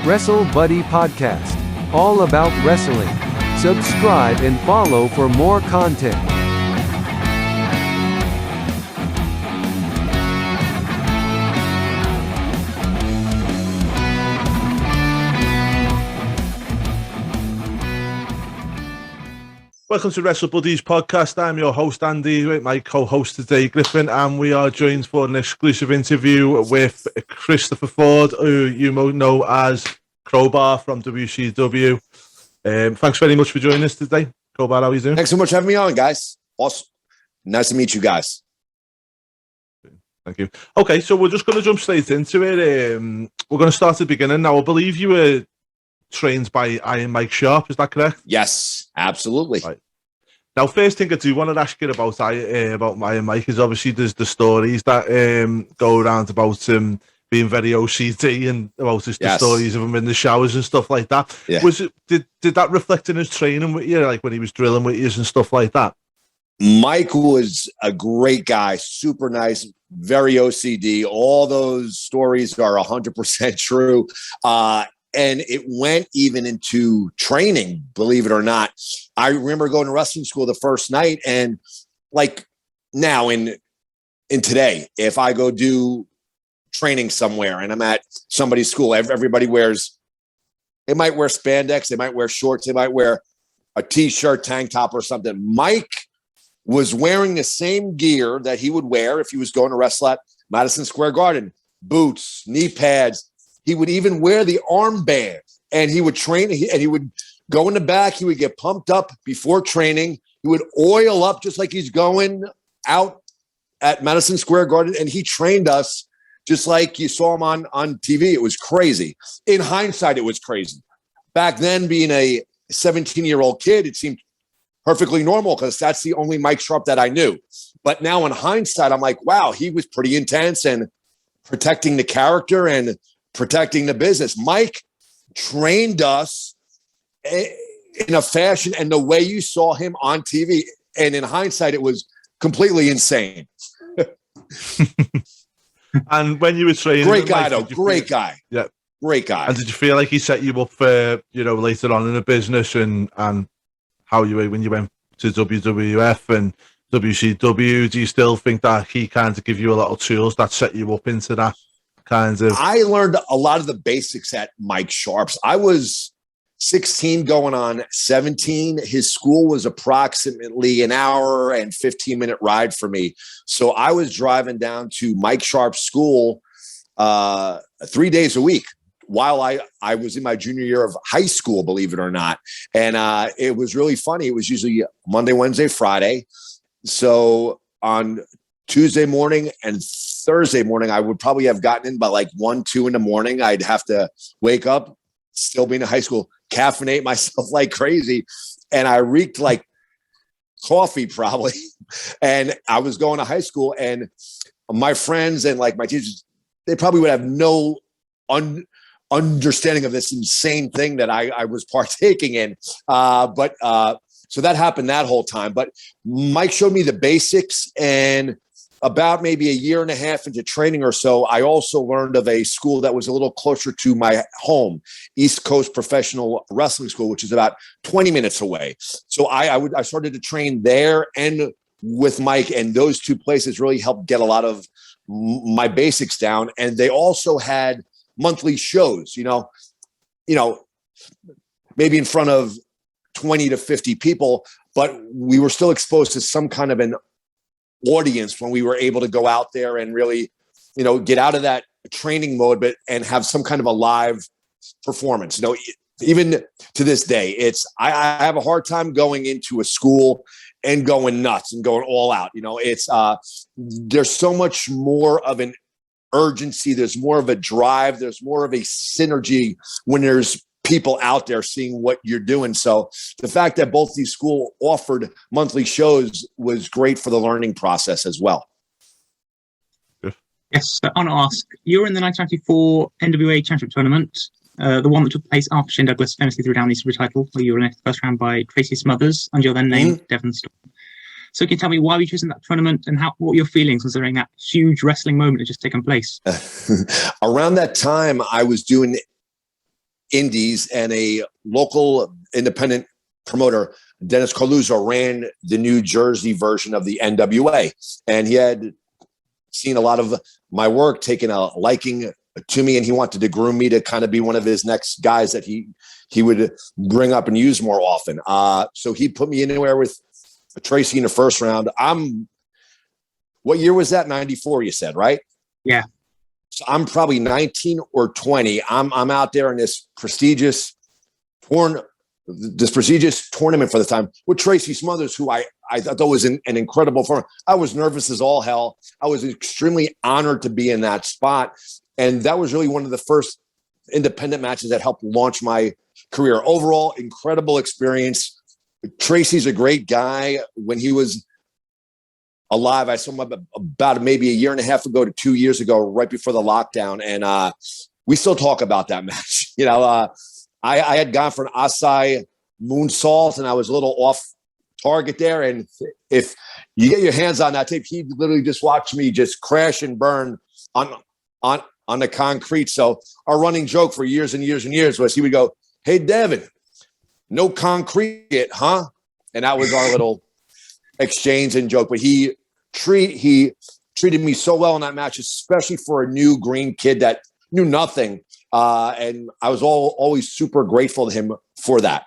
Wrestlebuddy Podcast. All about wrestling. Subscribe and follow for more content. Welcome to Wrestlebuddy's podcast. I'm your host, Andy, with my co-host today, Griffin, and we are joined for an exclusive interview with Christopher Ford, who you might know as Crowbar from WCW. Thanks very much for joining us today. Crowbar, how are you doing? Thanks so much for having me on, guys. Awesome. Nice to meet you guys. Thank you. Okay, so we're just going to jump straight into it. We're going to start at the beginning. Now, I believe you were trained by Iron Mike Sharp, is that correct? Yes, absolutely. Right. Now, first thing I do want to ask you about Iron Mike is obviously there's the stories that go around about him being very OCD and about the stories of him in the showers and stuff like that. Yeah. Did that reflect in his training with you, like when he was drilling with you and stuff like that? Mike was a great guy, super nice, very OCD. All those stories are 100% true. And it went even into training, believe it or not. I remember going to wrestling school the first night, and like now in today, if I go do training somewhere and I'm at somebody's school, everybody they might wear spandex, they might wear shorts, they might wear a t-shirt, tank top or something. Mike was wearing the same gear that he would wear if he was going to wrestle at Madison Square Garden, boots, knee pads. He would even wear the armband, and he would train, and he would go in the back. He would get pumped up before training. He would oil up just like he's going out at Madison Square Garden, and he trained us just like you saw him on TV. It was crazy. In hindsight, it was crazy. Back then, being a 17-year-old kid, it seemed perfectly normal because that's the only Mike Sharp that I knew. But now in hindsight, I'm like, wow, he was pretty intense and protecting the character and protecting the business. Mike trained us in a fashion and the way you saw him on TV. And in hindsight, it was completely insane. And when you were training, great guy, though. Great guy. Yeah. Great guy. And did you feel like he set you up for, later on in the business and how you were when you went to WWF and WCW? Do you still think that he kind of give you a lot of tools that set you up into that? I learned a lot of the basics at Mike Sharp's. I was 16 going on 17. His school was approximately an hour and 15-minute ride for me. So I was driving down to Mike Sharp's school 3 days a week while I was in my junior year of high school, believe it or not. And it was really funny. It was usually Monday, Wednesday, Friday. So on Tuesday morning and Thursday morning, I would probably have gotten in by like 1, 2 in the morning. I'd have to wake up, still being in high school, caffeinate myself like crazy. And I reeked like coffee probably. And I was going to high school, and my friends and like my teachers, they probably would have no understanding of this insane thing that I was partaking in. So that happened that whole time. But Mike showed me the basics, and about maybe a year and a half into training or so, I also learned of a school that was a little closer to my home, East Coast Professional Wrestling School, which is about 20 minutes away. So I started to train there and with Mike, and those two places really helped get a lot of my basics down. And they also had monthly shows, maybe in front of 20 to 50 people, but we were still exposed to some kind of an audience when we were able to go out there and really, get out of that training mode, and have some kind of a live performance. Even to this day, I have a hard time going into a school and going nuts and going all out. There's so much more of an urgency. There's more of a drive. There's more of a synergy when there's people out there seeing what you're doing. So the fact that both these schools offered monthly shows was great for the learning process as well. Yes, I want to ask, you were in the 1994 NWA Championship Tournament, the one that took place after Shane Douglas famously threw down the Super title, where you were in the first round by Tracy Smothers under your then name, Devin. So can you tell me why we chosen that tournament and what were your feelings considering that huge wrestling moment had just taken place? Around that time, I was doing indies, and a local independent promoter, Dennis Carluzzo, ran the New Jersey version of the NWA. And he had seen a lot of my work, taken a liking to me, and he wanted to groom me to kind of be one of his next guys that he would bring up and use more often. So he put me anywhere with Tracy in the first round. What year was that? 94, you said, right? Yeah. So I'm probably 19 or 20. I'm out there in this prestigious tournament for the time with Tracy Smothers, who I thought was an incredible form. I was nervous as all hell. I was extremely honored to be in that spot. And that was really one of the first independent matches that helped launch my career. Overall, incredible experience. Tracy's a great guy. When he was alive, I saw him about maybe a year and a half ago to 2 years ago, right before the lockdown. And we still talk about that match. I had gone for an Asai moonsault, and I was a little off target there. And if you get your hands on that tape, he literally just watched me just crash and burn on the concrete. So our running joke for years and years and years was he would go, "Hey, Devin, no concrete yet, huh?" And that was our little exchange and joke. But he treated me so well in that match, especially for a new green kid that knew nothing. And I was always super grateful to him for that.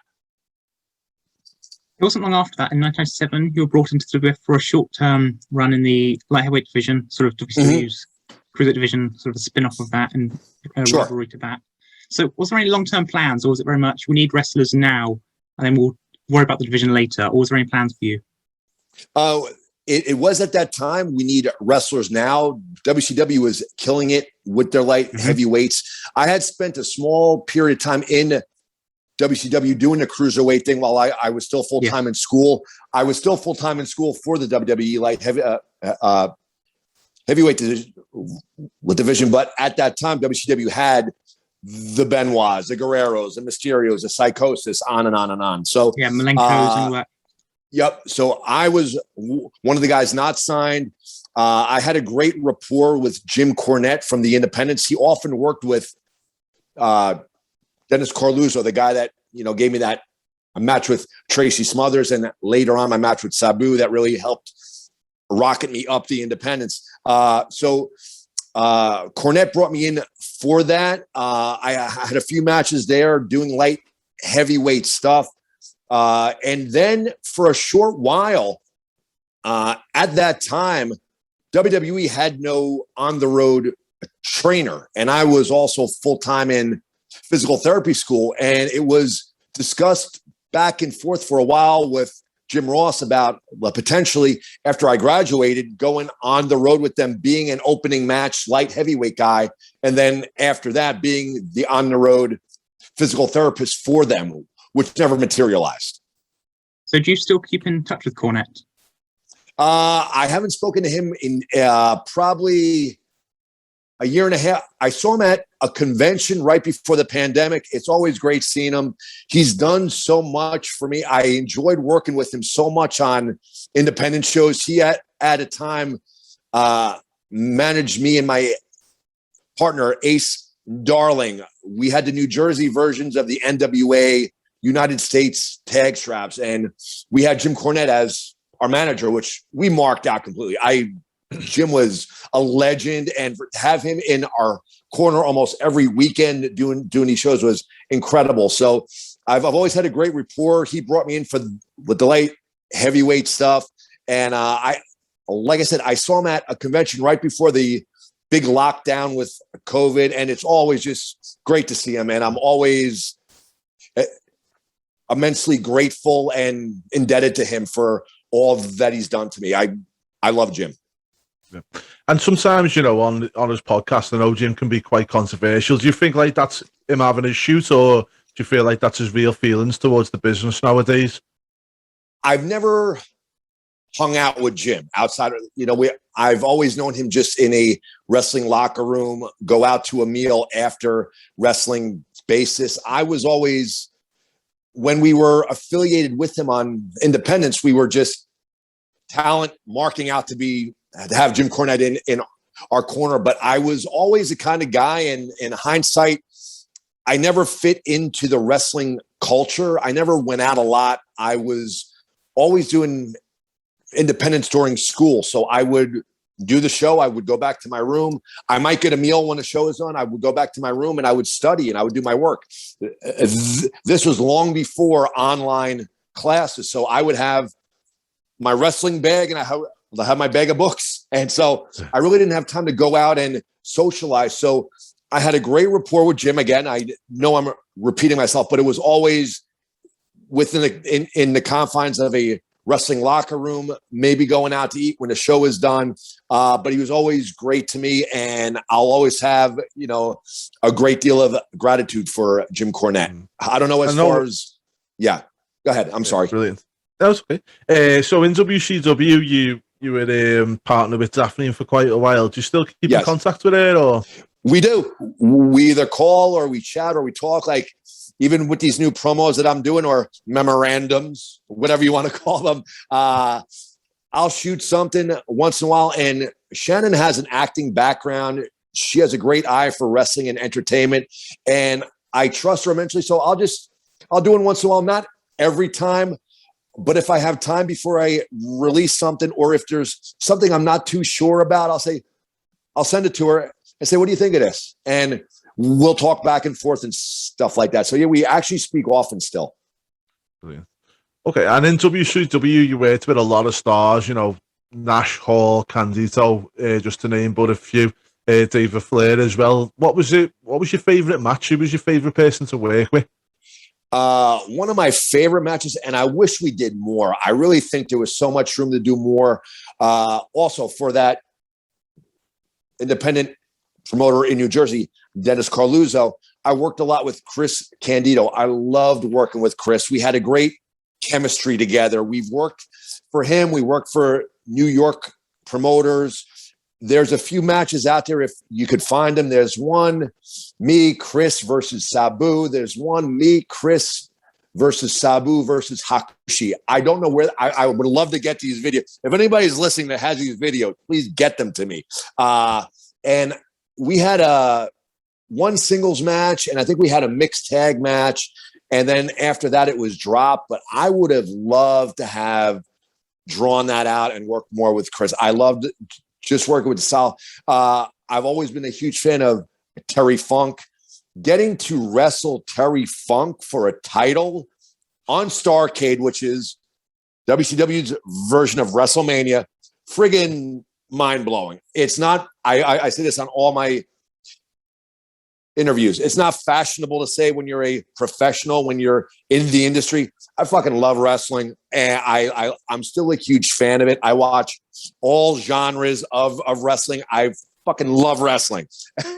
It wasn't long after that, in 1997, you were brought into the WWF for a short-term run in the light heavyweight division, sort of WCW's cruiserweight division, sort of a spin-off of that, and a rivalry to that. So was there any long-term plans, or was it very much, we need wrestlers now, and then we'll worry about the division later, or was there any plans for you? It was at that time, we need wrestlers now. WCW was killing it with their light heavyweights. I had spent a small period of time in WCW doing the cruiserweight thing while I was still full-time in school. I was still full-time in school for the WWE light heavyweight division. But at that time, WCW had the Benoits, the Guerreros, the Mysterios, the Psychosis, on and on and on. So Malenko's and all that. Yep. So I was one of the guys not signed. I had a great rapport with Jim Cornette from the Independents. He often worked with Dennis Carluzzo, the guy that gave me a match with Tracy Smothers, and later on my match with Sabu that really helped rocket me up the Independents. So Cornette brought me in for that. I had a few matches there doing light heavyweight stuff. And then for a short while, at that time, WWE had no on-the-road trainer. And I was also full-time in physical therapy school. And it was discussed back and forth for a while with Jim Ross about potentially, after I graduated, going on the road with them, being an opening match light heavyweight guy. And then after that, being the on-the-road physical therapist for them, which never materialized. So do you still keep in touch with Cornette? I haven't spoken to him in probably a year and a half. I saw him at a convention right before the pandemic. It's always great seeing him. He's done so much for me. I enjoyed working with him so much on independent shows. He at a time managed me and my partner, Ace Darling. We had the New Jersey versions of the NWA United States tag straps, and we had Jim Cornette as our manager, which we marked out completely. Jim was a legend, and to have him in our corner almost every weekend doing these shows was incredible. So I've always had a great rapport. He brought me in with the light heavyweight stuff, and like I said, I saw him at a convention right before the big lockdown with COVID, and it's always just great to see him. And I'm always immensely grateful and indebted to him for all that he's done to me. I love Jim. Yeah. And sometimes, on his podcast, I know Jim can be quite controversial. Do you think like that's him having his shoot, or do you feel like that's his real feelings towards the business nowadays? I've never hung out with Jim outside of, I've always known him just in a wrestling locker room, go out to a meal after wrestling basis. I was always, when we were affiliated with him on Independence, we were just talent marking out to have Jim Cornette in our corner. But I was always the kind of guy, and in hindsight, I never fit into the wrestling culture. I never went out a lot. I was always doing independence during school. So I would do the show. I would go back to my room. I might get a meal when the show is on. I would go back to my room and I would study and I would do my work. This was long before online classes. So I would have my wrestling bag and I have my bag of books. And so I really didn't have time to go out and socialize. So I had a great rapport with Jim. Again, I know I'm repeating myself, but it was always within in the confines of a wrestling locker room, maybe going out to eat when the show is done. But he was always great to me, and I'll always have, a great deal of gratitude for Jim Cornette. I don't know far as, yeah, go ahead. I'm sorry. Brilliant. That was okay. So in WCW, you were partnered with Daphne for quite a while. Do you still keep in contact with her, or? We do. We either call or we chat or we talk, like even with these new promos that I'm doing or memorandums, whatever you want to call them. I'll shoot something once in a while. And Shannon has an acting background. She has a great eye for wrestling and entertainment. And I trust her immensely. So I'll do it once in a while, not every time. But if I have time before I release something, or if there's something I'm not too sure about, I'll send it to her and say, what do you think of this? And we'll talk back and forth and stuff like that. So yeah, we actually speak often still. Brilliant. Okay, and in WCW, you worked with a lot of stars, Nash, Hall, Candido, just to name but a few, David Flair as well. What was your favourite match? Who was your favourite person to work with? One of my favorite matches, and I wish we did more. I really think there was so much room to do more. Also for that independent promoter in New Jersey, Dennis Carluzzo, I worked a lot with Chris Candido. I loved working with Chris. We had a great chemistry together. We've worked for him. We worked for New York promoters. There's a few matches out there if you could find them. There's one, me, Chris versus Sabu. There's one, me, Chris versus Sabu versus Hakushi. I don't know where. I would love to get these videos. If anybody's listening that has these videos, please get them to me. And we had one singles match, and I think we had a mixed tag match. And then after that, it was dropped. But I would have loved to have drawn that out and worked more with Chris. I loved just working with Sal. I've always been a huge fan of Terry Funk. Getting to wrestle Terry Funk for a title on Starrcade, which is WCW's version of WrestleMania, friggin' mind-blowing. It's not, I say this on all my interviews, it's not fashionable to say when you're a professional, when you're in the industry. I fucking love wrestling, and I'm still a huge fan of it. I watch all genres of wrestling. I fucking love wrestling.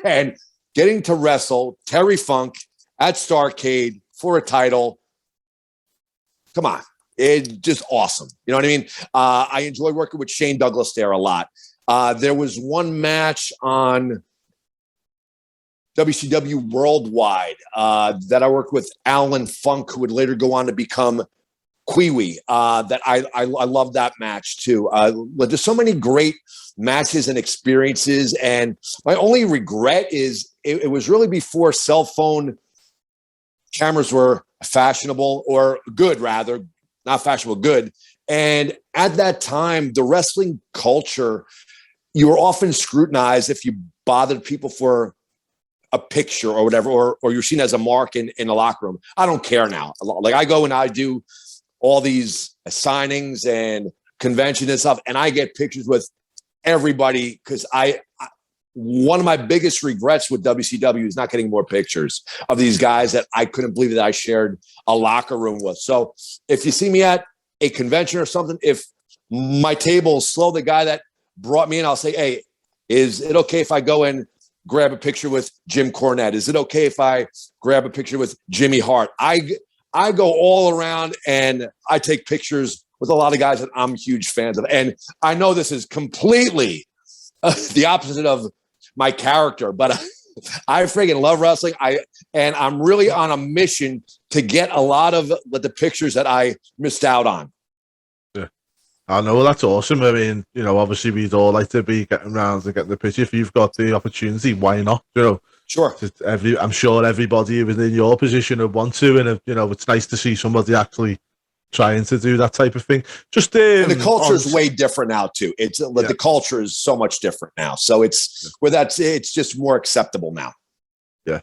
And getting to wrestle Terry Funk at Starrcade for a title, come on. It's just awesome. You know what I mean? I enjoyed working with Shane Douglas there a lot. There was one match on WCW Worldwide that I worked with Alan Funk, who would later go on to become Kiwi. That I love that match too. There's so many great matches and experiences, and my only regret is it was really before cell phone cameras were fashionable, or good rather. Not fashionable, good. And at that time, the wrestling culture, you were often scrutinized if you bothered people for a picture or whatever, or you're seen as a mark in the locker room. I don't care now. Like, I go and I do all these signings and conventions and stuff, and I get pictures with everybody, because one of my biggest regrets with WCW is not getting more pictures of these guys that I couldn't believe that I shared a locker room with. So if you see me at a convention or something, if my table is slow, the guy that brought me in, I'll say, hey, is it okay if I go and grab a picture with Jim Cornette? Is it okay if I grab a picture with Jimmy Hart? I go all around and I take pictures with a lot of guys that I'm huge fans of. And I know this is completely the opposite of my character, but I freaking love wrestling. I'm really on a mission to get a lot of the pictures that I missed out on. Yeah, I know, that's awesome. I mean, obviously we'd all like to be getting around and getting the picture. If you've got the opportunity, why not? Sure. I'm sure everybody within your position would want to, and it's nice to see somebody actually trying to do that type of thing. Just and the culture is way different now too. The culture is so much different now, so it's just more acceptable now. Yeah,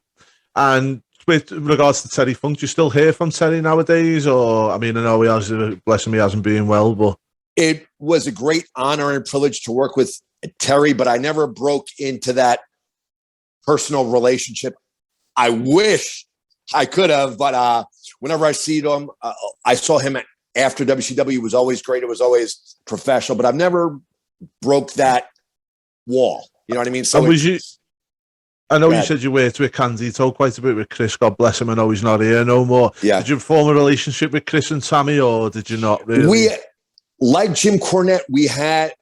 and with regards to Terry Funk, do you still hear from Terry nowadays? Or I mean, I know he has, bless him, he hasn't been well, but it was a great honor and privilege to work with Terry, but I never broke into that personal relationship. I wish I could have, but whenever I see him, I saw him after WCW. It was always great. It was always professional, but I've never broke that wall. You know what I mean? So I know you said you worked with Candido quite a bit with Chris. God bless him. I know he's not here no more. Yeah. Did you form a relationship with Chris and Tammy, or did you not really? We, like Jim Cornette, we had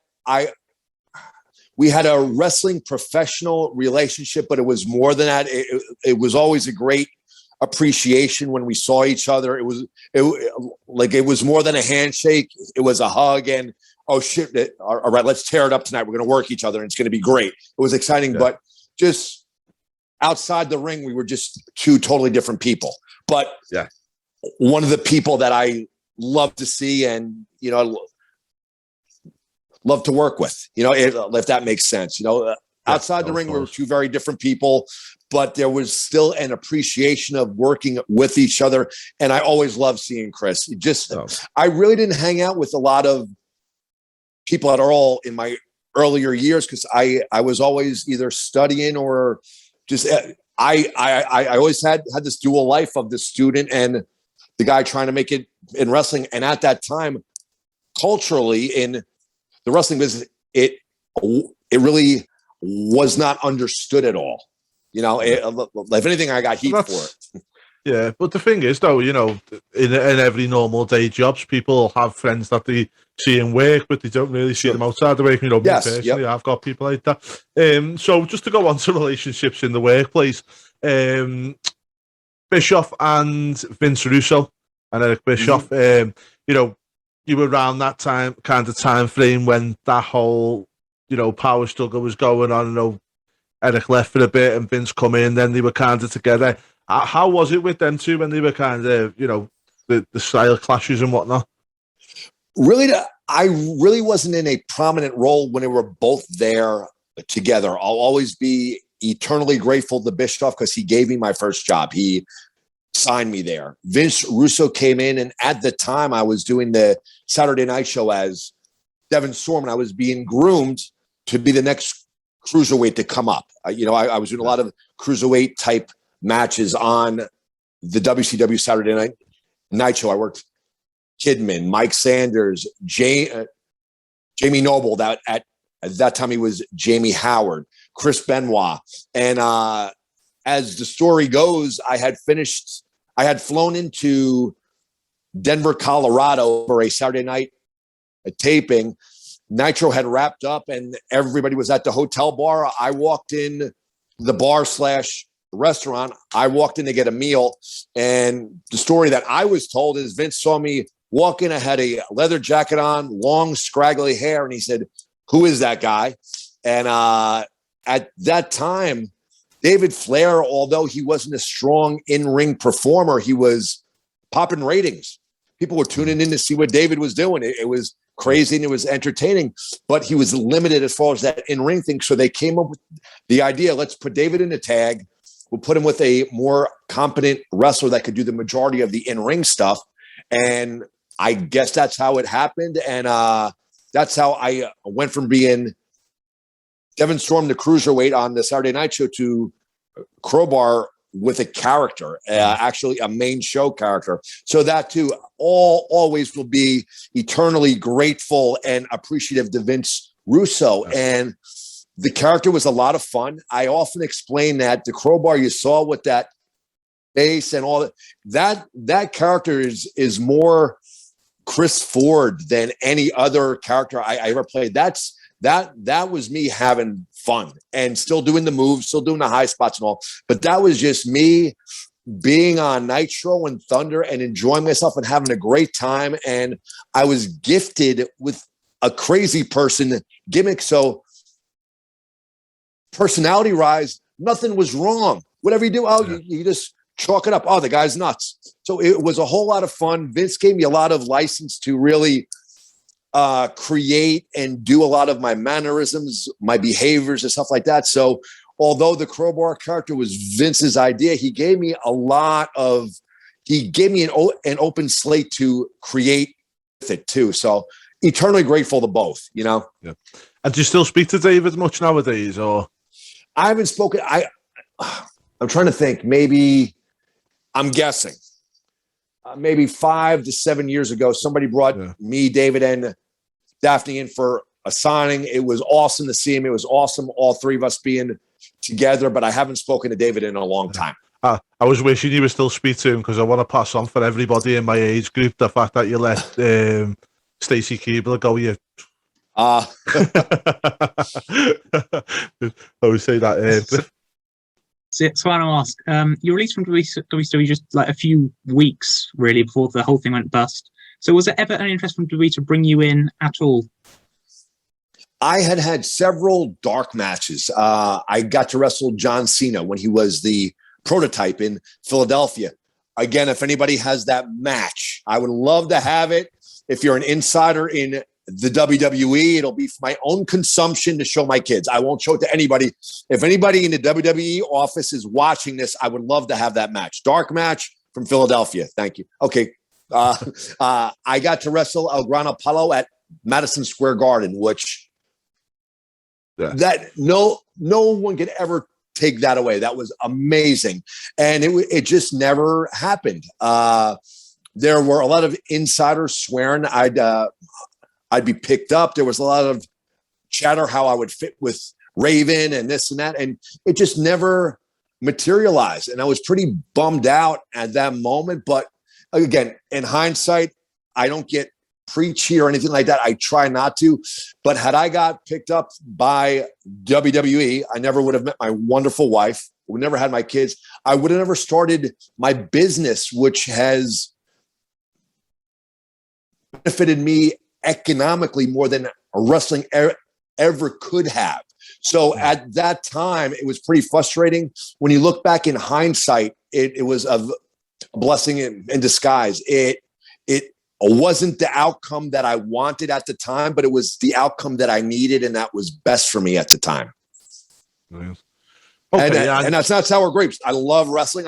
a wrestling professional relationship, but it was more than that. It was always a great appreciation when we saw each other. It was more than a handshake. It was a hug and, oh shit, all right, let's tear it up tonight. We're going to work each other and it's going to be great. It was exciting, but just outside the ring, we were just two totally different people. But one of the people that I love to see and, love to work with, if that makes sense, outside the ring, we were two very different people, but there was still an appreciation of working with each other. And I always loved seeing Chris. I really didn't hang out with a lot of people at all in my earlier years, because I was always either studying or just, I always had this dual life of the student and the guy trying to make it in wrestling. And at that time, culturally in the wrestling business, it really was not understood at all. If anything, I got heat for it. Yeah, but the thing is, though, in every normal day jobs, people have friends that they see in work, but they don't really see them outside the work. Me personally, I've got people like that. So just to go on to relationships in the workplace, Bischoff and Vince Russo and Eric Bischoff, you were around that time frame when that whole, power struggle was going on. I know Eric left for a bit and Vince come in, then they were kind of together. How was it with them two when they were kind of, the style clashes and whatnot? Really, I really wasn't in a prominent role when they were both there together. I'll always be eternally grateful to Bischoff because he gave me my first job. He signed me there. Vince Russo came in, and at the time I was doing the Saturday Night Show as Devin Storm, and I was being groomed to be the next cruiserweight to come up. I was doing a lot of cruiserweight type matches on the WCW Saturday Night Show. I worked Kidman, Mike Sanders, Jamie Noble. That at that time he was Jamie Howard, Chris Benoit, and as the story goes, I had flown into Denver, Colorado for a Saturday night taping. Nitro had wrapped up and everybody was at the hotel bar. I walked in the bar / restaurant. I walked in to get a meal. And the story that I was told is Vince saw me walk in. I had a leather jacket on, long, scraggly hair. And he said, "Who is that guy?" And at that time, David Flair, although he wasn't a strong in-ring performer, he was popping ratings. People were tuning in to see what David was doing. It was crazy and it was entertaining, but he was limited as far as that in-ring thing. So they came up with the idea, let's put David in a tag. We'll put him with a more competent wrestler that could do the majority of the in-ring stuff. And I guess that's how it happened. And that's how I went from being Devin Storm, the cruiserweight on the Saturday Night Show, to Crowbar with a character, actually a main show character. So that too, always will be eternally grateful and appreciative to Vince Russo. And the character was a lot of fun. I often explain that the Crowbar you saw with that face and all that character is more Chris Ford than any other character I ever played. That was me having fun and still doing the moves, still doing the high spots and all. But that was just me being on Nitro and Thunder and enjoying myself and having a great time. And I was gifted with a crazy person gimmick. So personality-wise, nothing was wrong. Whatever you do, you just chalk it up. Oh, the guy's nuts. So it was a whole lot of fun. Vince gave me a lot of license to really create and do a lot of my mannerisms, my behaviors and stuff like that. So although the Crowbar character was Vince's idea, he gave me an open slate to create with it too. So eternally grateful to both, you know? Yeah. And do you still speak to David much nowadays, or? I haven't spoken. I'm trying to think. Maybe I'm guessing. Maybe 5 to 7 years ago, somebody brought me, David, and Daphne in for a signing. It was awesome to see him. It was awesome, all three of us being together. But I haven't spoken to David in a long time. I was wishing you would still speak to him, because I want to pass on for everybody in my age group the fact that you let Stacey Keebler go. You. I always say that. So I want to ask, you released from WWE just like a few weeks really before the whole thing went bust. So was there ever an interest from WWE to bring you in at all? I had several dark matches. I got to wrestle John Cena when he was the prototype in Philadelphia. Again, if anybody has that match, I would love to have it. If you're an insider in the WWE, it'll be for my own consumption to show my kids. I won't show it to anybody. If anybody in the WWE office is watching this, I would love to have that match. Dark match from Philadelphia. Thank you. Okay. I got to wrestle El Gran Apollo at Madison Square Garden, which that no one could ever take that away. That was amazing. And it just never happened. There were a lot of insiders swearing I'd be picked up. There was a lot of chatter how I would fit with Raven and this and that. And it just never materialized. And I was pretty bummed out at that moment. But again, in hindsight, I don't get preachy or anything like that. I try not to. But had I got picked up by WWE, I never would have met my wonderful wife. We never had my kids. I would have never started my business, which has benefited me economically more than wrestling ever could have. So at that time, it was pretty frustrating. When you look back in hindsight, it was a blessing in disguise. It wasn't the outcome that I wanted at the time, but it was the outcome that I needed, and that was best for me at the time. Nice. Okay, and that's not sour grapes. I love wrestling.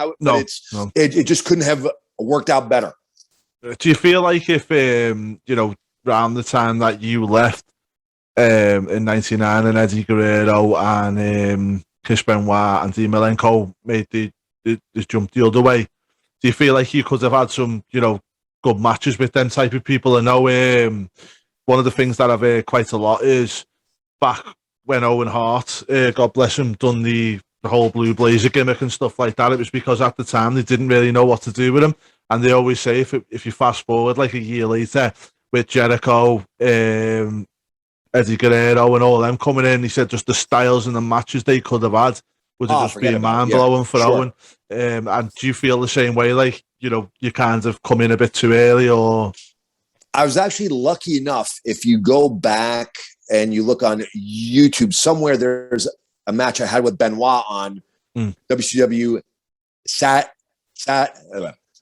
It just couldn't have worked out better. Do you feel like if around the time that you left in '99 and Eddie Guerrero and Chris Benoit and Dean Malenko made the jump the other way, do you feel like you could have had some good matches with them type of people? I know one of the things that I've heard quite a lot is back when Owen Hart, God bless him, done the whole Blue Blazer gimmick and stuff like that, it was because at the time they didn't really know what to do with him. And they always say if you fast forward like a year later with Jericho, Eddie Guerrero and all them coming in, he said just the styles and the matches they could have had would have just been mind-blowing for Owen. And do you feel the same way, like, you kind of come in a bit too early? Or I was actually lucky enough, if you go back and you look on YouTube, somewhere there's a match I had with Benoit on WCW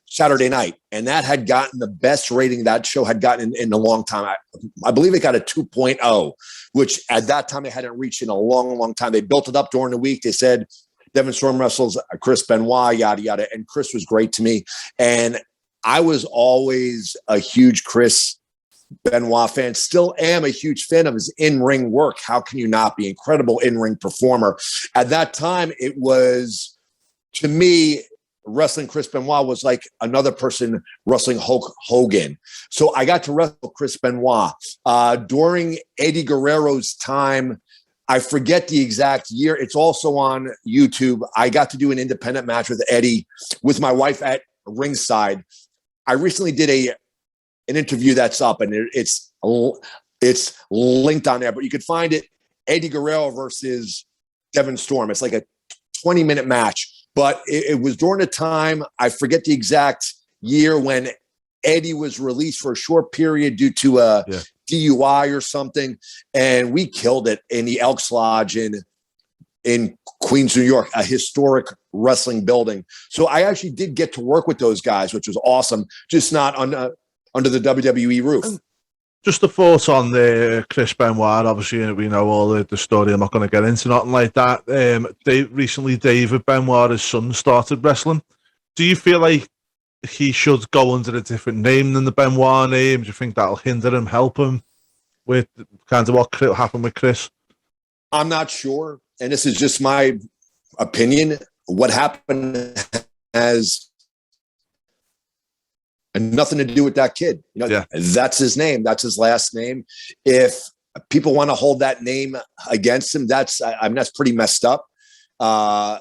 Saturday night, and that had gotten the best rating that show had gotten in a long time. I believe it got a 2.0, which at that time it hadn't reached in a long, long time. They built it up during the week. They said Devin Storm wrestles Chris Benoit, yada, yada. And Chris was great to me. And I was always a huge Chris Benoit fan, still am a huge fan of his in-ring work. How can you not be? Incredible in-ring performer. At that time, it was, to me, wrestling Chris Benoit was like another person wrestling Hulk Hogan. So I got to wrestle Chris Benoit. During Eddie Guerrero's time, I forget the exact year. It's also on YouTube. I got to do an independent match with Eddie with my wife at ringside. I recently did an interview that's up, and it's linked on there, but you could find it, Eddie Guerrero versus Devin Storm. It's like a 20-minute match. But it was during a time, I forget the exact year, when Eddie was released for a short period due to a DUI or something. And we killed it in the Elks Lodge in in Queens, New York, a historic wrestling building. So I actually did get to work with those guys, which was awesome, just not under the WWE roof. Just a thought on the Chris Benoit. Obviously, we know all the story. I'm not going to get into nothing like that. Recently, David Benoit, his son, started wrestling. Do you feel like he should go under a different name than the Benoit name? Do you think that'll hinder him, help him with kind of what happened with Chris? I'm not sure. And this is just my opinion. What happened has nothing to do with that kid. That's his name. That's his last name. If people want to hold that name against him, that's pretty messed up. I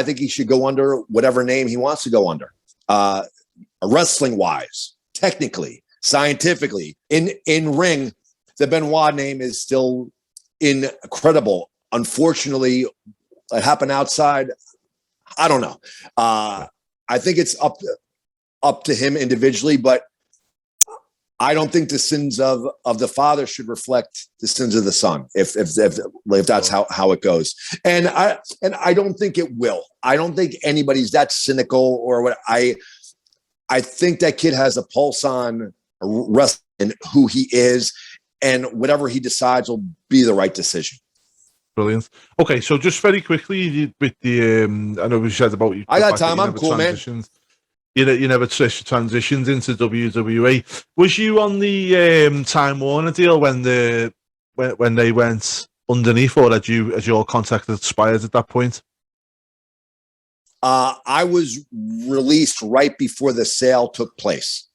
think he should go under whatever name he wants to go under. Wrestling wise, technically, scientifically, in ring, the Benoit name is still incredible. Unfortunately, it happened outside. I don't know. I think it's up to him individually, but I don't think the sins of the father should reflect the sins of the son. If that's how it goes, and I don't think it will. I don't think anybody's that cynical or what. I think that kid has a pulse on wrestling and who he is, and whatever he decides will be the right decision. Brilliant. Okay, so just very quickly with the, I know we said about you. I got time. I'm cool, man. You never transitioned into WWE. Was you on the Time Warner deal when they went underneath, or had your contract expired at that point? I was released right before the sale took place.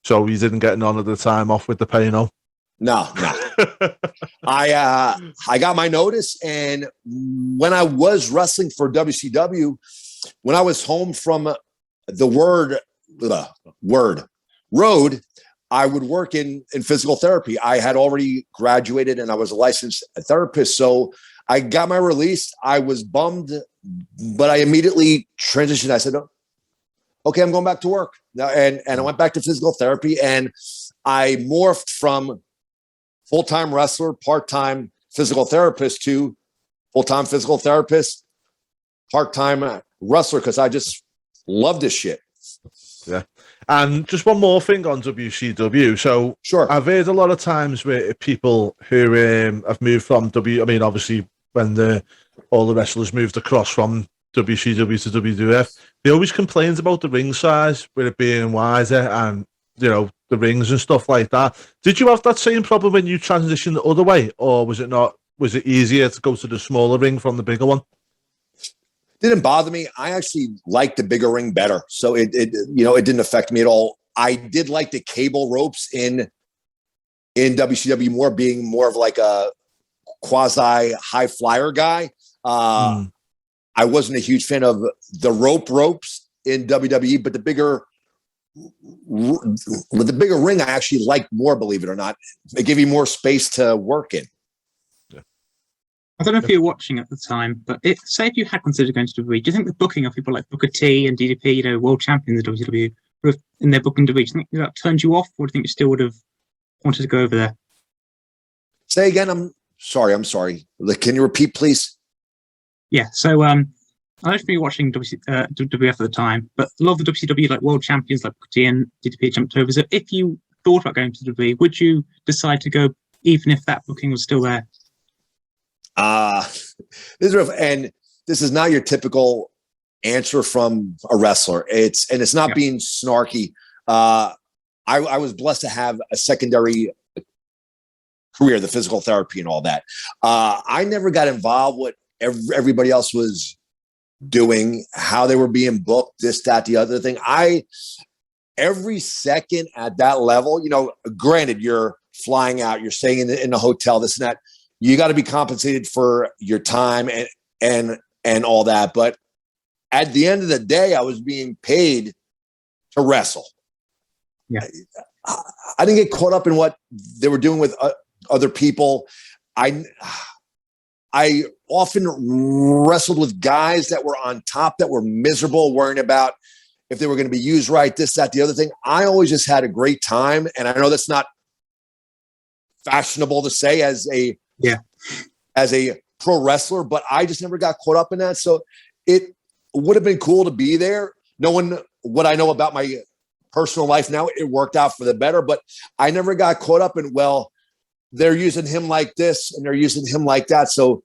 So you didn't get none of the time off with the pay, no? No. I got my notice, and when I was wrestling for WCW, when I was home from the road, I would work in physical therapy. I had already graduated and I was a licensed therapist. So I got my release. I was bummed, but I immediately transitioned. I said, okay, I'm going back to work now. And I went back to physical therapy, and I morphed from full-time wrestler, part-time physical therapist to full-time physical therapist, part-time wrestler, because I just love this shit. Yeah. And just one more thing on WCW. So sure, I've heard a lot of times where people who have moved from obviously when all the wrestlers moved across from WCW to WWF, they always complained about the ring size, with it being wider and, the rings and stuff like that. Did you have that same problem when you transitioned the other way, or was it not? Was it easier to go to the smaller ring from the bigger one? Didn't bother me. I actually liked the bigger ring better. So it didn't affect me at all. I did like the cable ropes in WCW more, being more of like a quasi high flyer guy. I wasn't a huge fan of the ropes in WWE, but the bigger ring I actually liked more, believe it or not. It gave you more space to work in. I don't know if you were watching at the time, but say if you had considered going to WWE, do you think the booking of people like Booker T and DDP, world champions of WWE, in their booking WWE, do you think that turned you off, or do you think you still would have wanted to go over there? Say again. I'm sorry. Can you repeat, please? Yeah. So I don't know if you were watching WWF at the time, but a lot of the WCW world champions like Booker T and DDP jumped over. So if you thought about going to WWE, would you decide to go even if that booking was still there? This is rough, and this is not your typical answer from a wrestler. It's not being snarky. I was blessed to have a secondary career, the physical therapy and all that. I never got involved with everybody else was doing, how they were being booked, this, that, the other thing. Every second at that level, granted, you're flying out, you're staying in the hotel, this and that. You got to be compensated for your time and all that. But at the end of the day, I was being paid to wrestle. Yeah. I didn't get caught up in what they were doing with other people. I often wrestled with guys that were on top, that were miserable, worrying about if they were going to be used right, this, that, the other thing. I always just had a great time. And I know that's not fashionable to say as a pro wrestler, but I just never got caught up in that. So it would have been cool to be there. Knowing what I know about my personal life now, it worked out for the better, but I never got caught up in, well, they're using him like this and they're using him like that. So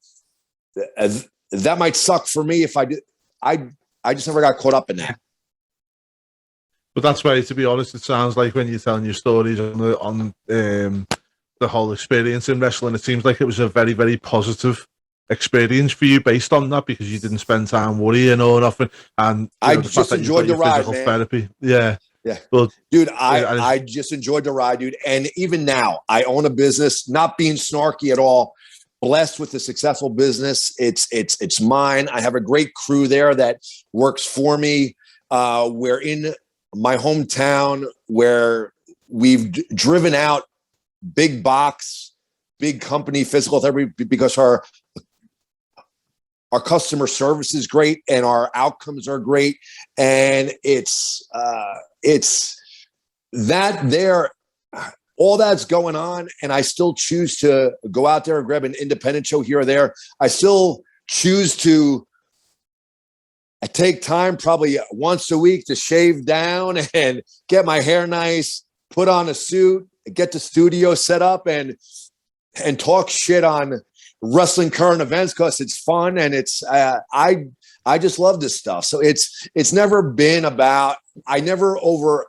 that might suck for me if I did. I just never got caught up in that. But that's why, to be honest, it sounds like when you're telling your stories on the whole experience in wrestling, it seems like it was a very, very positive experience for you based on that, because you didn't spend time worrying or nothing. And I just enjoyed the ride, man. Therapy. Yeah. Yeah. But, dude, I just enjoyed the ride, dude. And even now, I own a business, not being snarky at all, blessed with a successful business. It's mine. I have a great crew there that works for me. We're in my hometown where we've driven out big box, big company physical therapy because our customer service is great and our outcomes are great. And it's that there, all that's going on. And I still choose to go out there and grab an independent show here or there. I still choose to take time probably once a week to shave down and get my hair nice, put on a suit, get the studio set up and talk shit on wrestling current events because it's fun and it's I just love this stuff. So it's never been about, I never over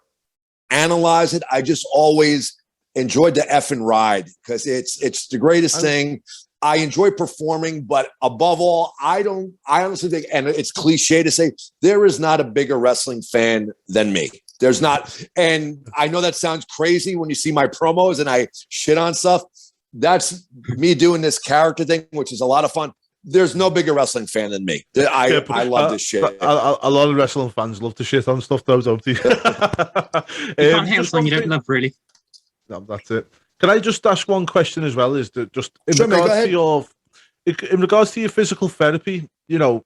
analyze it. I just always enjoyed the effing ride because it's the greatest thing. I enjoy performing, but above all, I honestly think, and it's cliche to say, there is not a bigger wrestling fan than me. There's not. And I know that sounds crazy when you see my promos and I shit on stuff. That's me doing this character thing, which is a lot of fun. There's no bigger wrestling fan than me. I love this shit. A lot of wrestling fans love to shit on stuff, though, don't they? You can't hate something you don't love, really. No, that's it. Can I just ask one question as well? Is that just in regards to your physical therapy? You know,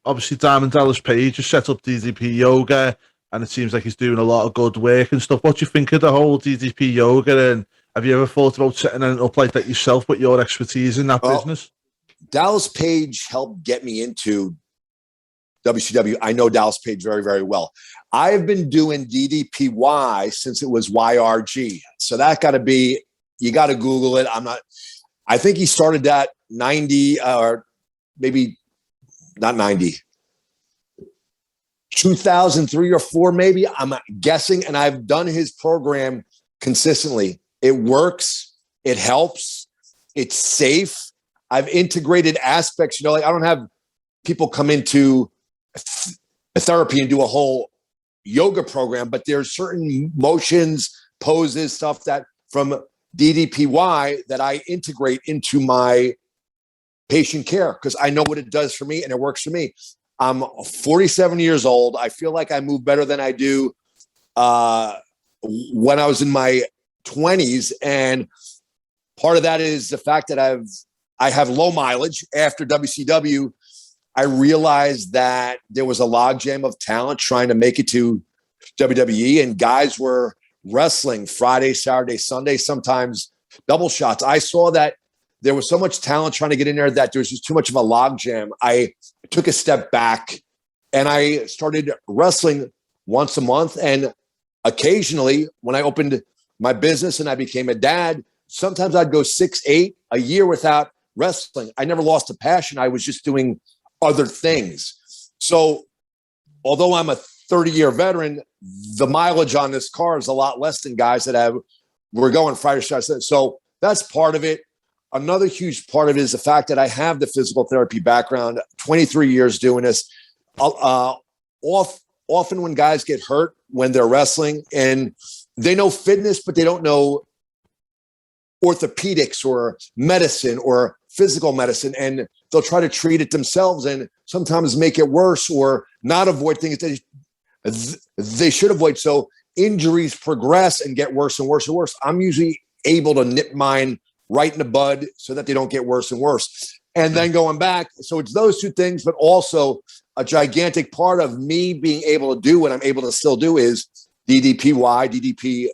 obviously Diamond Dallas Page has set up DDP Yoga, and it seems like he's doing a lot of good work and stuff. What do you think of the whole DDP Yoga? And have you ever thought about setting it up like that yourself with your expertise in that business? Dallas Page helped get me into WCW. I know Dallas Page very, very well. I've been doing DDPY since it was YRG. So that got to be, you got to Google it. I think he started that 90 or maybe not 90, 2003 or 4, maybe. I'm guessing. And I've done his program consistently. It works. It helps. It's safe. I've integrated aspects, like I don't have people come into therapy and do a whole yoga program, but there's certain motions, poses, stuff that from DDPY that I integrate into my patient care because I know what it does for me and it works for me. I'm 47 years old. I feel like I move better than I do when I was in my 20s. And part of that is the fact that I have low mileage. After WCW, I realized that there was a logjam of talent trying to make it to WWE, and guys were wrestling Friday, Saturday, Sunday, sometimes double shots. I saw that there was so much talent trying to get in there that there was just too much of a logjam. I took a step back and I started wrestling once a month. And occasionally when I opened my business and I became a dad, sometimes I'd go 6, 8 a year without wrestling. I never lost a passion. I was just doing other things. So although I'm a 30-year veteran, the mileage on this car is a lot less than guys that we're going Friday, Saturday. So that's part of it. Another huge part of it is the fact that I have the physical therapy background, 23 years doing this. Often when guys get hurt when they're wrestling and they know fitness, but they don't know orthopedics or medicine or physical medicine, and they'll try to treat it themselves and sometimes make it worse or not avoid things that they should avoid. So injuries progress and get worse and worse and worse. I'm usually able to nip mine right in the bud so that they don't get worse and worse. And then going back, so it's those two things, but also a gigantic part of me being able to do what I'm able to still do is DDPY, DDP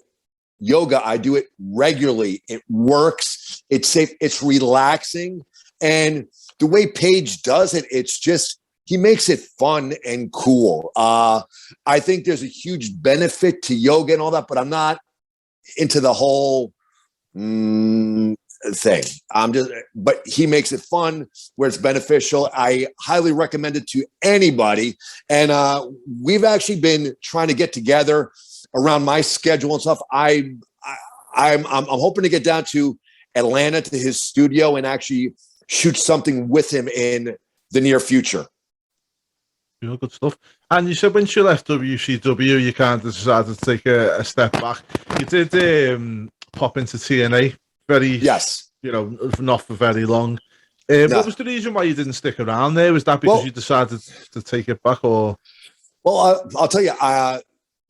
Yoga. I do it regularly. It works. It's safe. It's relaxing. And the way Paige does it, it's just, he makes it fun and cool. I think there's a huge benefit to yoga and all that, but I'm not into the whole thing. But he makes it fun where it's beneficial. I highly recommend it to anybody. And we've actually been trying to get together around my schedule and stuff. I'm hoping to get down to Atlanta to his studio and actually shoot something with him in the near future. Yeah, good stuff. And you said when you left WCW, you kind of decided to take a step back. You did pop into TNA, Yes, not for very long. No. What was the reason why you didn't stick around there? Was that because you decided to take it back, or? Well, I'll tell you,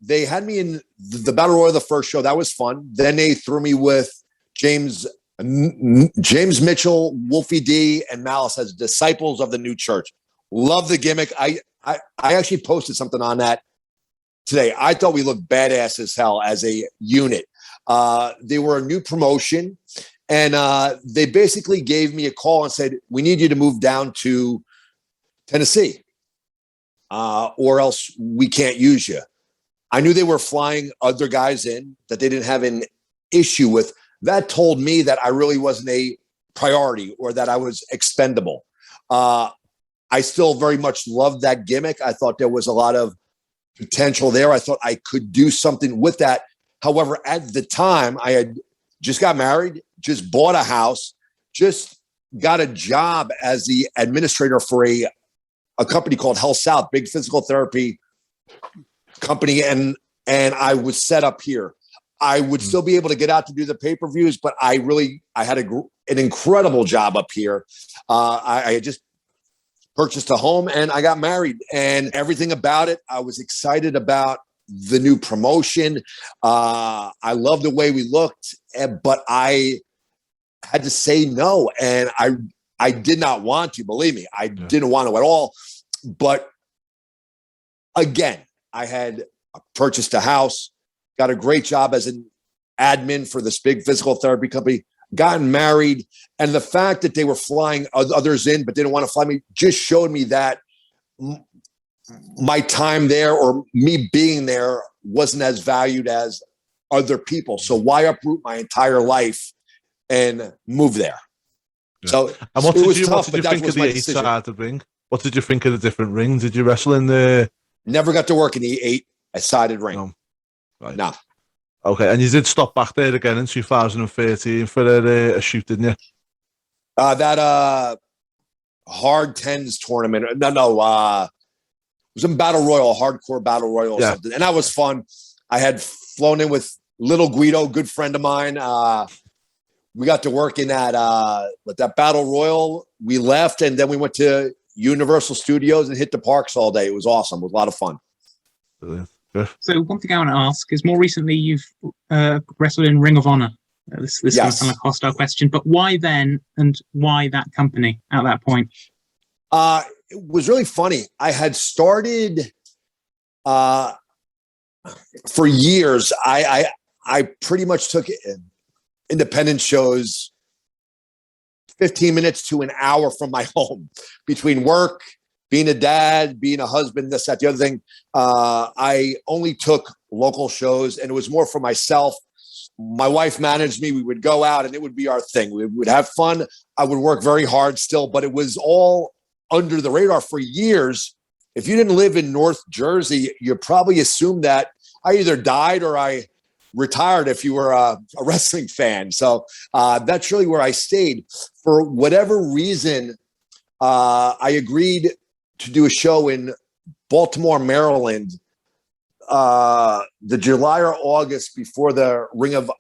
they had me in the Battle Royal, the first show. That was fun. Then they threw me with James Mitchell, Wolfie D, and Malice as Disciples of the New Church. Love the gimmick. I actually posted something on that today. I thought we looked badass as hell as a unit. They were a new promotion, and they basically gave me a call and said, we need you to move down to Tennessee, or else we can't use you. I knew they were flying other guys in that they didn't have an issue with. That told me that I really wasn't a priority or that I was expendable. I still very much loved that gimmick. I thought there was a lot of potential there. I thought I could do something with that. However, at the time, I had just got married, just bought a house, just got a job as the administrator for a company called Health South, big physical therapy company, and I was set up here. I would still be able to get out to do the pay-per-views, but I had an incredible job up here. I had just purchased a home and I got married, and everything about it, I was excited about the new promotion. I loved the way we looked, but I had to say no. And I did not want to, believe me, I didn't want to at all. But again, I had purchased a house, got a great job as an admin for this big physical therapy company, gotten married, and the fact that they were flying others in but didn't want to fly me just showed me that my time there or me being there wasn't as valued as other people. So why uproot my entire life and move there? Yeah. So and what did you think of the 8-sided ring? What did you think of the different rings? Did you wrestle in the... Never got to work in the 8-sided ring. No. Right. No. Okay, and you did stop back there again in 2013 for a shoot, didn't you? That Hard Tens tournament. No. It was in Battle Royal, Hardcore Battle Royal or something. And that was fun. I had flown in with Little Guido, good friend of mine. We got to work in that Battle Royal. We left, and then we went to Universal Studios and hit the parks all day. It was awesome. It was a lot of fun. Brilliant. So one thing I want to ask is, more recently you've wrestled in Ring of Honor. This is kind of like a hostile question, but why then, and why that company at that point? It was really funny. I had started for years. I pretty much took independent shows 15 minutes to an hour from my home between work, being a dad, being a husband, this, that, the other thing. I only took local shows, and it was more for myself. My wife managed me. We would go out, and it would be our thing. We would have fun. I would work very hard still, but it was all under the radar for years. If you didn't live in North Jersey, you probably assumed that I either died or I retired if you were a wrestling fan. So that's really where I stayed. For whatever reason, I agreed to do a show in Baltimore, Maryland, the July or August before the Ring of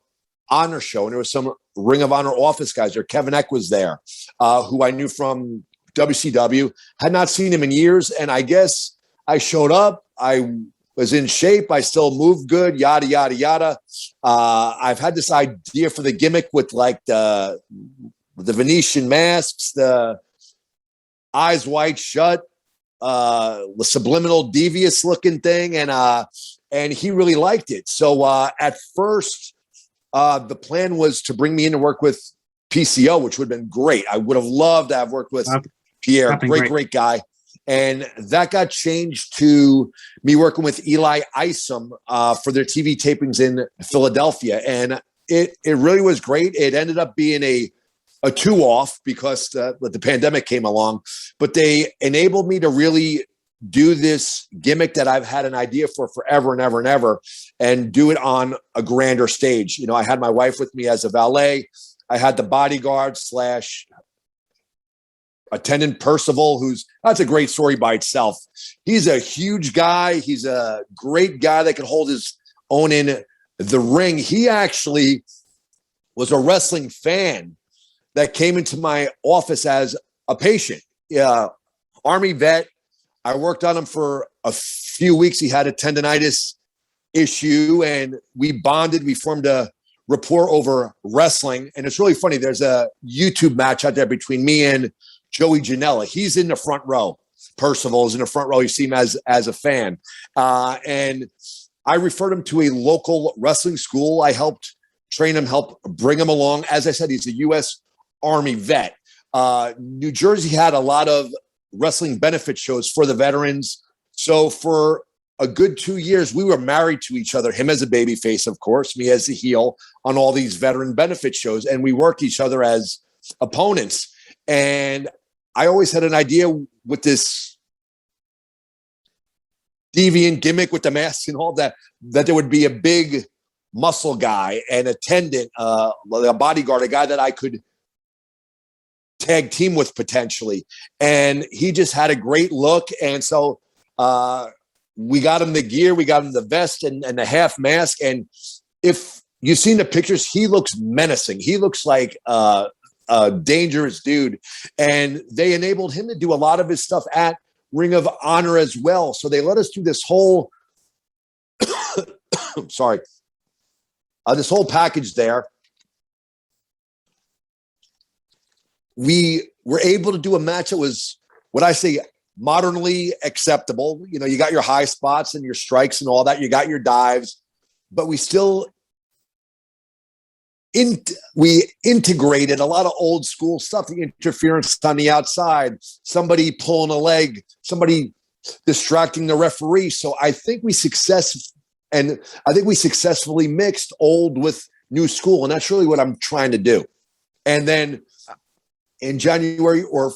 Honor show. And there was some Ring of Honor office guys there. Kevin Eck was there, who I knew from WCW. Had not seen him in years. And I guess I showed up. I was in shape. I still moved good, yada, yada, yada. I've had this idea for the gimmick with like the Venetian masks, the eyes wide shut, the subliminal devious looking thing. And he really liked it. So at first, the plan was to bring me in to work with PCO, which would have been great. I would have loved to have worked with Pierre, great guy. And that got changed to me working with Eli Isom for their TV tapings in Philadelphia. And it really was great. It ended up being a 2-off because the pandemic came along, but they enabled me to really do this gimmick that I've had an idea for forever and ever and ever, and do it on a grander stage. You know, I had my wife with me as a valet. I had the bodyguard / attendant Percival, that's a great story by itself. He's a huge guy. He's a great guy that can hold his own in the ring. He actually was a wrestling fan that came into my office as a patient. Army vet. I worked on him for a few weeks. He had a tendonitis issue and we bonded. We formed a rapport over wrestling. And it's really funny. There's a YouTube match out there between me and Joey Janela. He's in the front row. Percival is in the front row. You see him as a fan. And I referred him to a local wrestling school. I helped train him, help bring him along. As I said, he's a U.S. Army vet. New Jersey had a lot of wrestling benefit shows for the veterans. So for a good 2 years, we were married to each other, him as a babyface, of course, me as a heel on all these veteran benefit shows. And we worked each other as opponents. And I always had an idea with this deviant gimmick with the mask and all that there would be a big muscle guy, an attendant, a bodyguard, a guy that I could tag team with potentially. And he just had a great look. And so we got him the gear, we got him the vest and the half mask. And if you've seen the pictures, he looks menacing. He looks like a dangerous dude. And they enabled him to do a lot of his stuff at Ring of Honor as well. So they let us do this whole, this whole package there. We were able to do a match that was what I say modernly acceptable. You know, you got your high spots and your strikes and all that. You got your dives, but we still we integrated a lot of old school stuff, the interference on the outside, somebody pulling a leg, somebody distracting the referee. So I think we successfully mixed old with new school. And that's really what I'm trying to do. And then in January or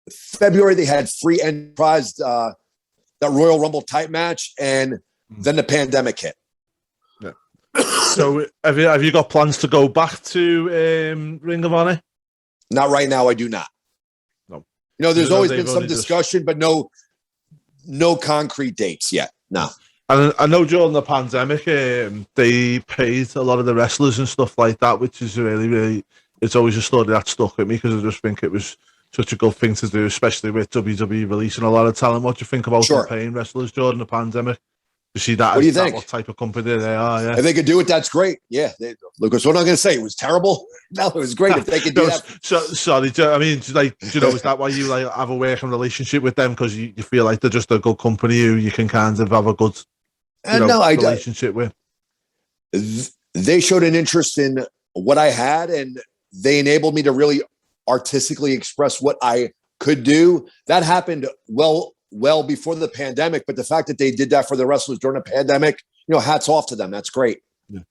February, they had free enterprise, that Royal Rumble type match. And then the pandemic hit. Yeah. So have you got plans to go back to Ring of Honor? Not right now. I do not. No. You know, there's always been some discussion, but no concrete dates yet. No. And I know during the pandemic, they paid a lot of the wrestlers and stuff like that, which is really, really, it's always a story that stuck with me because I just think it was such a good thing to do, especially with WWE releasing a lot of talent. What do you think about paying wrestlers during the pandemic? You see that? What do you think? What type of company they are? Yeah. If they could do it, that's great. Yeah, Lucas. What am I going to say? It was terrible. No, it was great if they could do that. Sorry, I mean, like, you know, is that why you like have a working relationship with them because you feel like they're just a good company who you can kind of have a good relationship with? They showed an interest in what I had, and they enabled me to really artistically express what I could do. That happened well before the pandemic, but the fact that they did that for the wrestlers during the pandemic, you know, hats off to them. That's great. Yeah,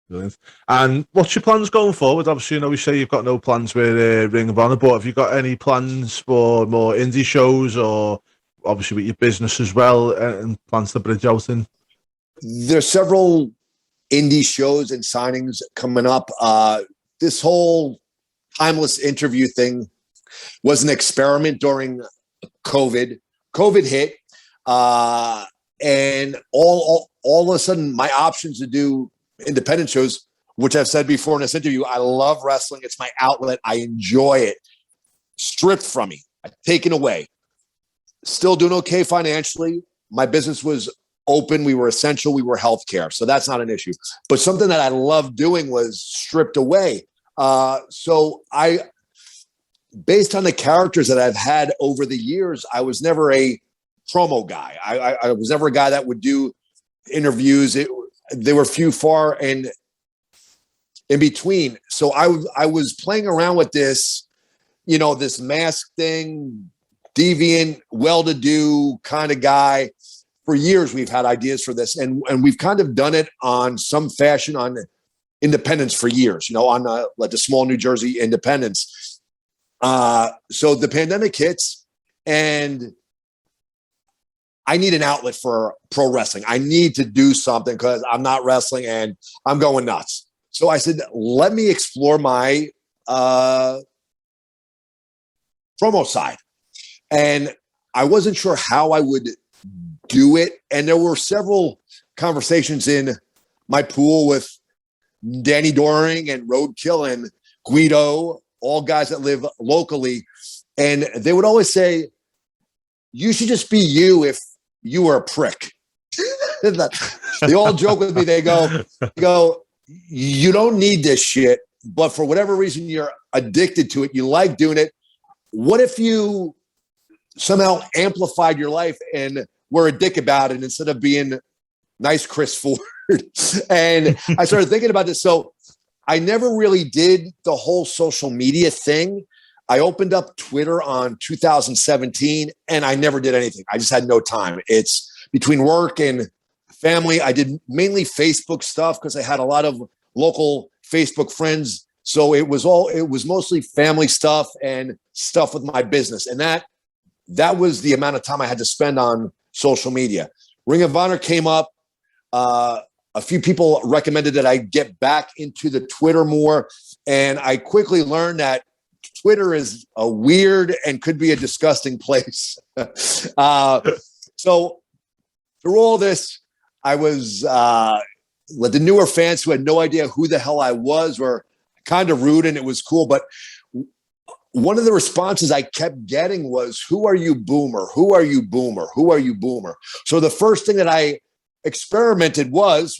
brilliant. And what's your plans going forward? Obviously, you know, we say you've got no plans with Ring of Honor, but have you got any plans for more indie shows or obviously with your business as well and plans to bridge out in? There's several indie shows and signings coming up. This whole timeless interview thing was an experiment during COVID. COVID hit, and all of a sudden, my options to do independent shows, which I've said before in this interview, I love wrestling. It's my outlet. I enjoy it. Stripped from me, taken away. Still doing okay financially. My business was open. We were essential. We were healthcare, so that's not an issue. But something that I loved doing was stripped away. So based on the characters that I've had over the years, I was never a promo guy. I was never a guy that would do interviews. They were few, far, and in between. So I was playing around with this, this mask thing, deviant, well-to-do kind of guy. For years, we've had ideas for this, and we've kind of done it on some fashion on independence for years, on like the small New Jersey independents. So the pandemic hits, and I need an outlet for pro wrestling. I need to do something because I'm not wrestling and I'm going nuts. So I said, let me explore my promo side. And I wasn't sure how I would do it. And there were several conversations in my pool with Danny Doring and Roadkill and Guido, all guys that live locally. And they would always say, you should just be you if you were a prick. They all joke with me. They go, you don't need this shit, but for whatever reason, you're addicted to it. You like doing it. What if you somehow amplified your life and were a dick about it instead of being nice Chris Ford? And I started thinking about this. So I never really did the whole social media thing. I opened up Twitter on 2017 and I never did anything. I just had no time. It's between work and family. I did mainly Facebook stuff because I had a lot of local Facebook friends. So it was mostly family stuff and stuff with my business. And that was the amount of time I had to spend on social media. Ring of Honor came up. A few people recommended that I get back into the Twitter more. And I quickly learned that Twitter is a weird and could be a disgusting place. So through all this, I was the newer fans who had no idea who the hell I was were kind of rude, and it was cool. But one of the responses I kept getting was, who are you, boomer? Who are you, boomer? Who are you, boomer? So the first thing that I experimented was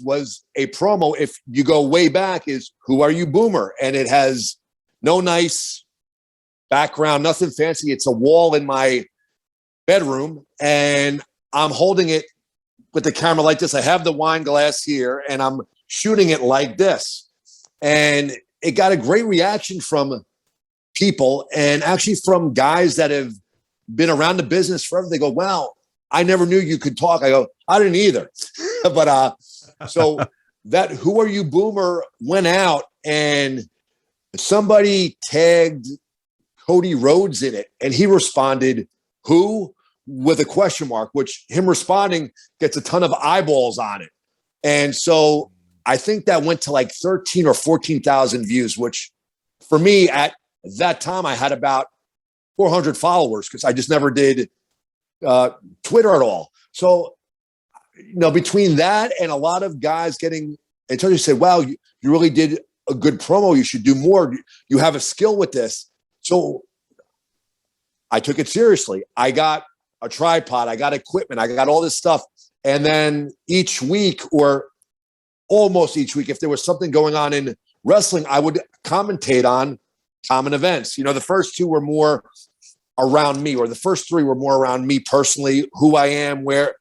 a promo. If you go way back, is who are you, boomer? And it has no nice background, nothing fancy. It's a wall in my bedroom, and I'm holding it with the camera like this. I have the wine glass here, and I'm shooting it like this. And it got a great reaction from people, and actually from guys that have been around the business forever. They go, wow, I never knew you could talk. I go, I didn't either. But so that who are you, boomer went out, and somebody tagged Cody Rhodes in it, and he responded, who? With a question mark, which him responding gets a ton of eyeballs on it. And so I think that went to like 13 or 14,000 views, which for me at that time, I had about 400 followers because I just never did Twitter at all. So, between that and a lot of guys getting in touch, you said, wow, you really did a good promo. You should do more. You have a skill with this. So I took it seriously. I got a tripod, I got equipment, I got all this stuff. And then each week, or almost each week, if there was something going on in wrestling, I would commentate on common events. The first two were more around me, or the first three were more around me personally, who I am, where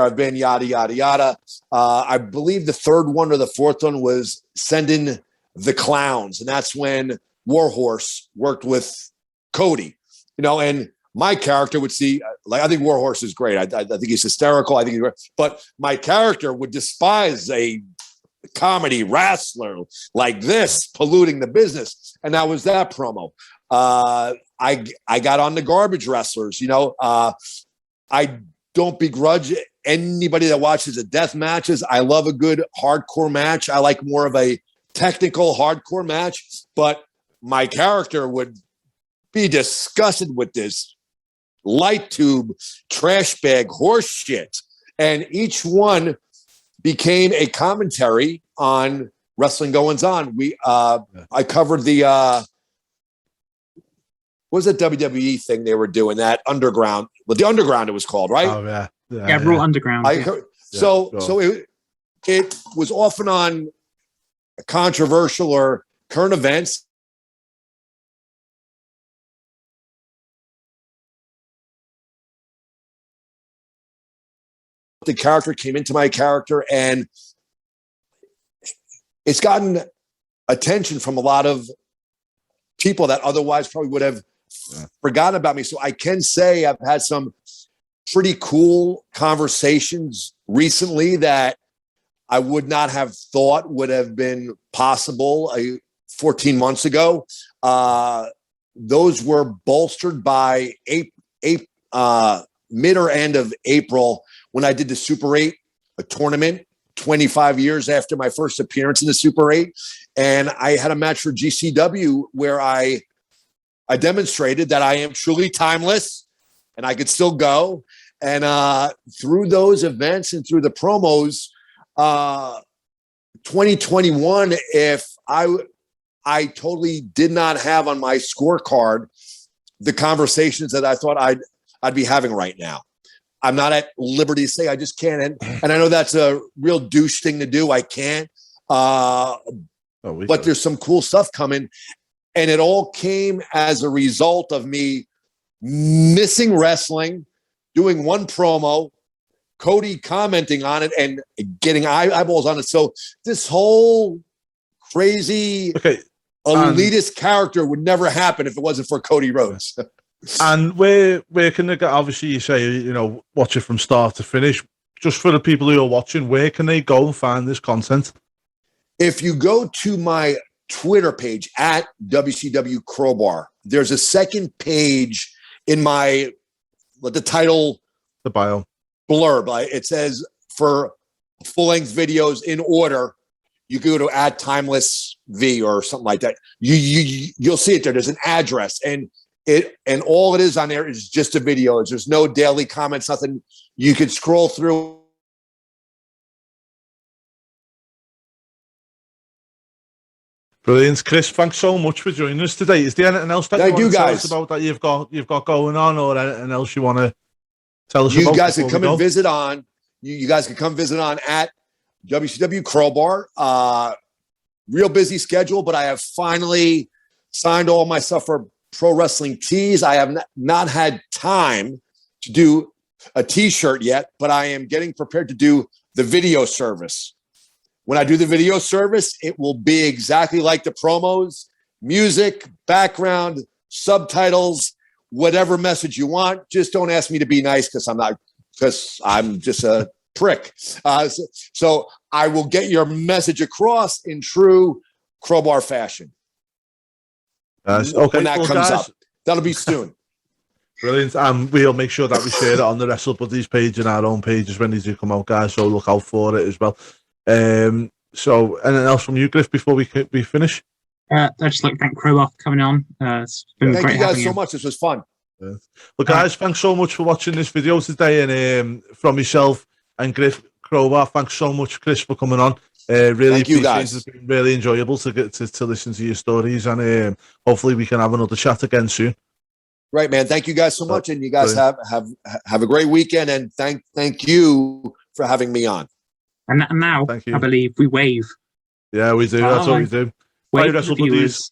I've been, yada, yada, yada. I believe the third one or the fourth one was sending the clowns. And that's when Warhorse worked with Cody, and my character would see, like, I think Warhorse is great. I think he's hysterical. I think he's great. But my character would despise a comedy wrestler like this polluting the business. And that was that promo. I got on the garbage wrestlers. I don't begrudge anybody that watches the death matches. I love a good hardcore match. I like more of a technical hardcore match. But my character would be disgusted with this light tube, trash bag, horse shit. And each one became a commentary on wrestling goings on. I covered the, what was that WWE thing they were doing, that underground, the underground it was called, right? Oh, yeah. Yeah, Raw Underground. So it was often on controversial or current events. The character came into my character, and it's gotten attention from a lot of people that otherwise probably would have forgotten about me. So I can say I've had some pretty cool conversations recently that I would not have thought would have been possible 14 months ago. Those were bolstered by mid or end of April when I did the Super 8 tournament 25 years after my first appearance in the Super 8. And I had a match for GCW where I demonstrated that I am truly timeless and I could still go. And through those events and through the promos, 2021, if I totally did not have on my scorecard the conversations that I thought I'd be having right now. I'm not at liberty to say I just can't. And I know that's a real douche thing to do. I can't. But there's some cool stuff coming. And it all came as a result of me missing wrestling, doing one promo, Cody commenting on it and getting eyeballs on it. So this whole crazy elitist character would never happen if it wasn't for Cody Rhodes. And where can they get? Obviously, you say watch it from start to finish. Just for the people who are watching, where can they go and find this content? If you go to my Twitter page at WCW Crowbar, there's a second page in the title, the bio blurb. It says for full-length videos in order. You go to @TimelessV or something like that. You'll see it there. There's an address and all it is on there is just a video. There's no daily comments, nothing. You could scroll through. Brilliant, Chris. Thanks so much for joining us today. Is there anything else that you want to tell us about that you've got going on, or anything else you want to tell us about? You guys can come and visit on. You guys can come visit on at WCW Crowbar. Real busy schedule, but I have finally signed all my stuff for Pro Wrestling Tees. I have not had time to do a t-shirt yet, but I am getting prepared to do the video service. When I do the video service, it will be exactly like the promos, music, background, subtitles, whatever message you want. Just don't ask me to be nice because I'm just a prick. So I will get your message across in true Crowbar fashion. Okay, when that comes up. That'll be soon. Brilliant. And we'll make sure that we share it on the Wrestlebuddy's page and our own pages when these do come out, guys. So look out for it as well. So anything else from you, Griff, before we finish? I'd just like to thank Crowbar for coming on. It's been Thank great you guys so having much. This was fun. Well, guys, thanks so much for watching this video today. And from myself and Griff, Crowbar, thanks so much, Chris, for coming on. Really thank you, appreciate guys. it. It's been really enjoyable to get to listen to your stories, and hopefully we can have another chat again soon. Right, man. Thank you guys so much, and you guys have a great weekend. And thank you for having me on. And now, I believe we wave. Yeah, we do. That's what we do. Bye, Wrestlebuddies.